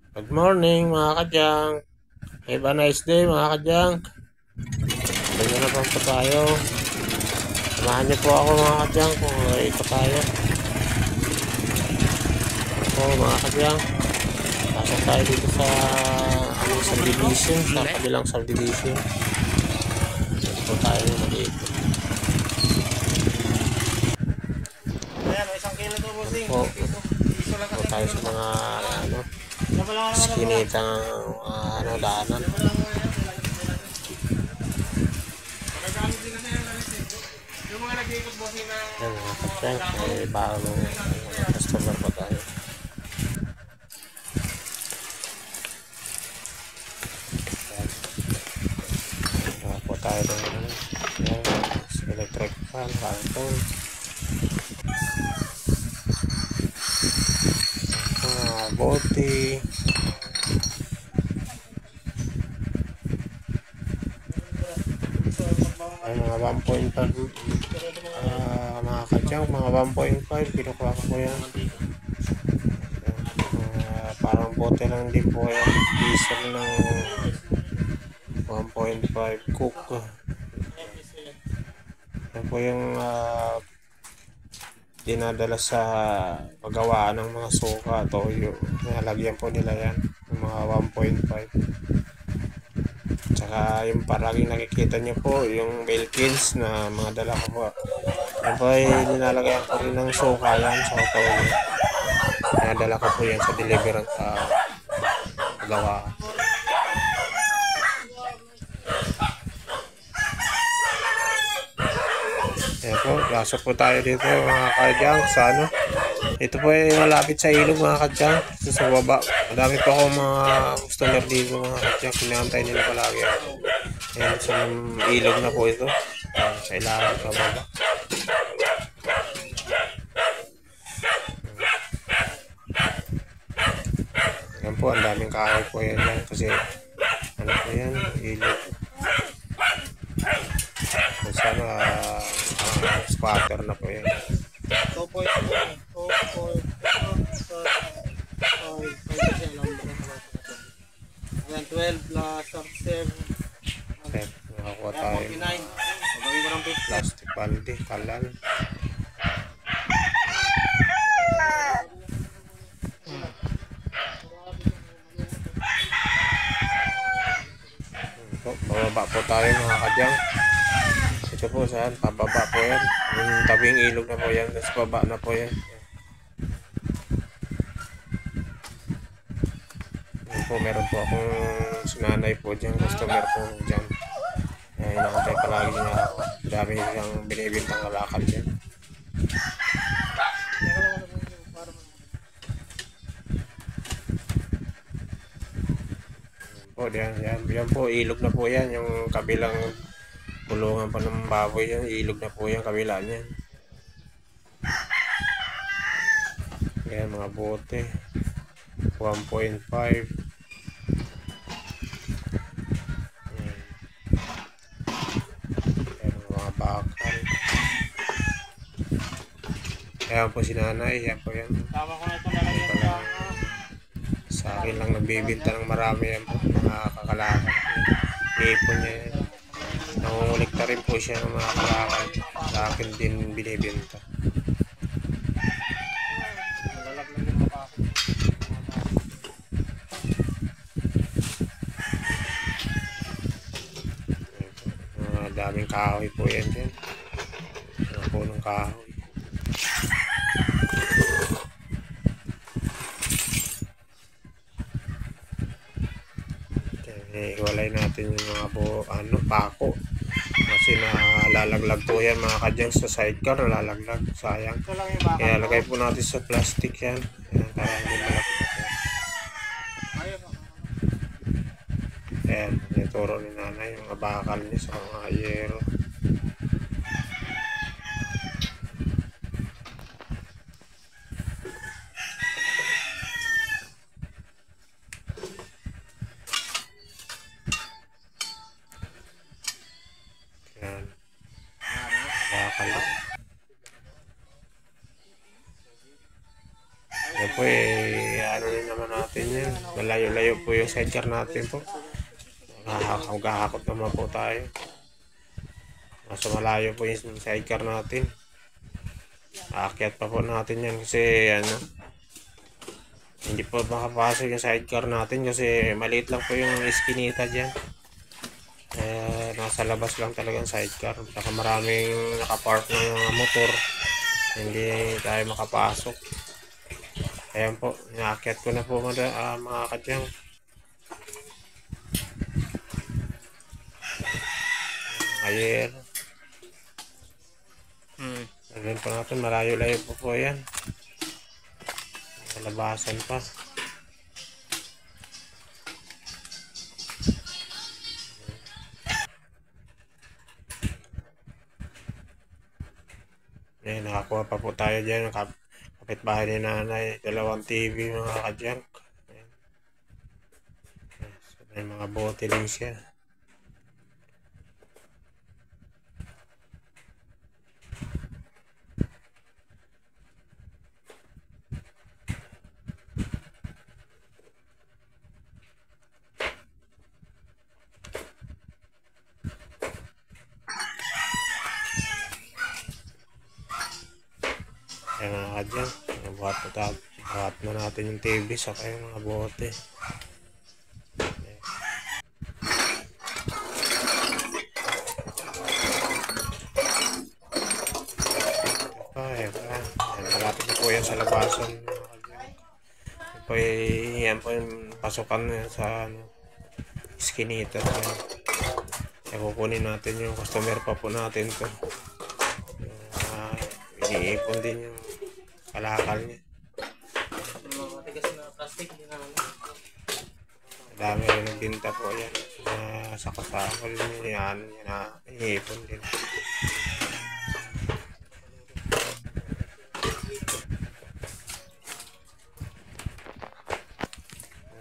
Good morning mga kadyang. Have a nice day mga kadyang. Bigyan na po tayo. Samahan niyo po ako mga kadyang kung ito tayo. Ako mga kadyang. Pasok tayo dito sa subdivision. Sa kabilang subdivision. Dito po tayo mag-iikot. Ayan, isang kilo to bossing. Piso lang kasi tayo sa mga skinitang daanan. Yung mga nag-iikot bossing na Yan mga kadyang. Bago customer pa tayo. Po tayo ng electric fan, karton, bote, ay mga 1.5 mga kadyang, mga 1.5 kinukuha ko yan. Parang bote lang din po yan, diesel ng 1.5 cook. Yan po yung dinadala sa paggawa ng mga suka, toyo. Nalagyan po nila yan ng mga 1.5. Tsaka yung paraging nakikita nyo po yung Belkins na mga dala ko po. Yan po ay nilalagyan ko rin ng suka yan sa toyo. Nadala ko po yan sa delivery sa paggawa. Ayan po, pasok po tayo dito mga kadyang sa ito po ay malapit sa ilog mga kadyang. Ito sa baba, madami pa akong mga customer dito mga kadyang. Pinahantay nila palagi. Ayan, sa ilog na po ito. Kailangan sa baba. Ayan po, ang daming kahoy po yan kasi ano po yan, ilog. Sana squatter na po yan. 12 plus 37. Okay, nakakuha tayo. 49. Plastic balde, kalan. Pababa po tayo mga kadyang. Ito po saan, pababa po yan. Yung tabing ilog na po yan, tapos baba na po yan. Yan po, meron po akong sinanay po dyan, customer po dyan. Hinakantay palagi niya ako. Dami siyang binibintang kalakal dyan. Po, yan po, ilog na po yan. Yung kabilang bulungan pa ng baboy yan, ilog na po yan, kabila niyan. Yan, mga bote. 1.5. Yan, mga bakal. Ayan po si nanay, yan po yan. Tama ko na ito nalagyan Sa akin lang nagbibinta ng marami yan po, mga kakalakal. Ipon niya yan. Nangungulikta rin po siya ng mga kalakal. Sa akin din binibinta. Daming kahoy po yan dyan. Mga punong kahoy. Iwalay natin yung mga pako. Kasi nalalaglag po yan mga kadyang sa sidecar. Nalalaglag. Sayang. Kaya lagay po natin sa plastic yan. Ayan, para hindi malapit natin. Ayan, ituro ni nanay yung mga bakal niya sa mga yero. Ayan, bakal. Yan po ano rin naman natin natin yan. Malayo-layo po yung sidecar natin po. Magkakakot naman po tayo. Nasa malayo po yung sidecar natin. Aakyat pa po natin yan kasi ano, hindi po makapasok yung sidecar natin kasi maliit lang po yung iskinita dyan. Nasa labas lang talagang sidecar. Saka maraming nakapark ng mga motor. Hindi tayo makapasok. Ayan po, inaakyat ko na po mga kadyang. Ayer. Sabihin po natin, malayo-layo po yan. Malabasan pa. Ayan, nakakuha pa po tayo dyan. Kapitbahay ni nanay. 2 TV mga kadyang. Ayan. So, may mga bote din siya. Ayan mga kadyang. Buhat na natin yung TV saka yung mga bote. Ayan malapit na po yan sa labasan. Yan po yung pasukan sa iskinita. Kukunin natin yung customer pa po natin to. Iniipon din yung kalakal niya. Matigas na plastic. Dami rin nagbinta po yan. Sa kasakal yan. Iniipon din.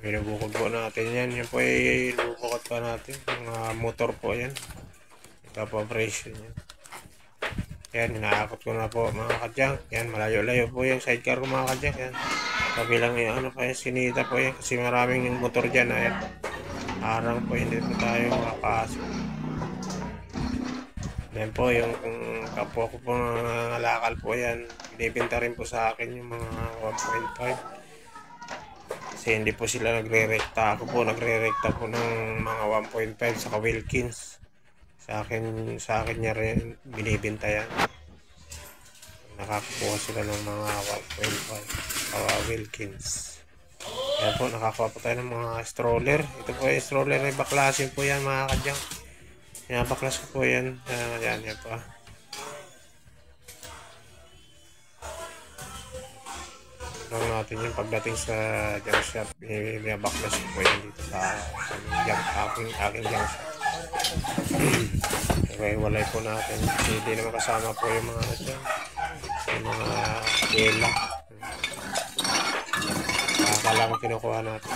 Binubukod po natin yan. Yan po ay lubukod pa natin. Mga motor po yan. Ito po operation yan. Yan, inaakot ko na po mga kadyang. Yan, malayo-layo po yung sidecar ko mga kadyang. Yan. Kabilang yung ano pa yung sinita po yan. Kasi maraming yung motor dyan. Ayan. Arang po, hindi po tayo makapasok. Yan po, yung kapwa ko po nalakal po yan. Binibinta rin po sa akin yung mga 1.5. Kasi hindi po sila nagre-rekta. Ako po nagre-rekta po ng mga 1.5 sa Wilkins. Sa akin niya rin binibinta yan. Nakakuha sila ng mga 1.5 Wilkins. Yan po, nakakuha po tayo ng mga stroller. Ito po yung stroller ay baklasin po yan mga kadyang. Baklas ko po yan. Yan po. Lang natin yung pagdating sa junk shop. Baklas ko po yan dito sa aking junk shop. Okay, walay po natin. Hindi naman kasama po yung mga dyan. Yung mga tela. Akala ko kinukuha natin.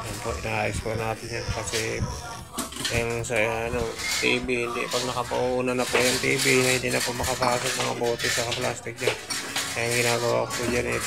Yan po, inaayos ko natin yan kasi yung sa TV, hindi pag nakapauna na po yung TV, hindi na po makapasok mga bote sa plastic dyan. Kaya yung ginagawa ko po dyan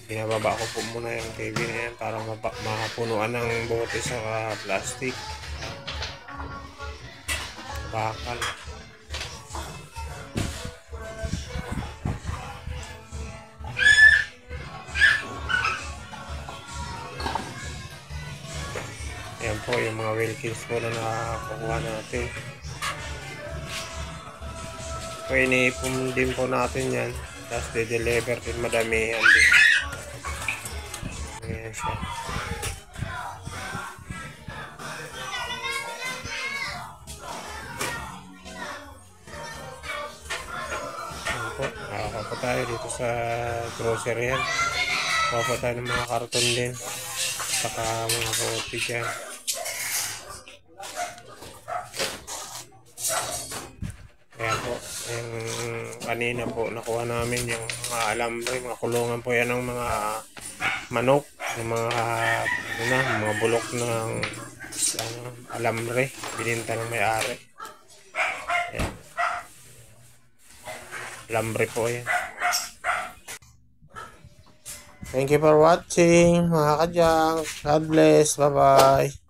binababa ko po muna yung TV na yan para makapunuan ng bote sa plastic. Bakal. Ayan po yung mga Wilkins po na nakakuha natin. So iniipon din po natin yan. Tapos de-deliver din madamihan din. Ayan siya. Ayan po. Nakaka po tayo dito sa grocery yan. Kuha po tayo ng mga karton din. Saka mga bote dyan. Kaya po, yung kanina po nakuha namin yung mga alambre, mga kulungan po yan ng mga manok, yung mga bulok ng Alambre. Bininta ng may-ari. Ayan. Alambre po yan. Thank you for watching mga kadyang. God bless. Bye-bye.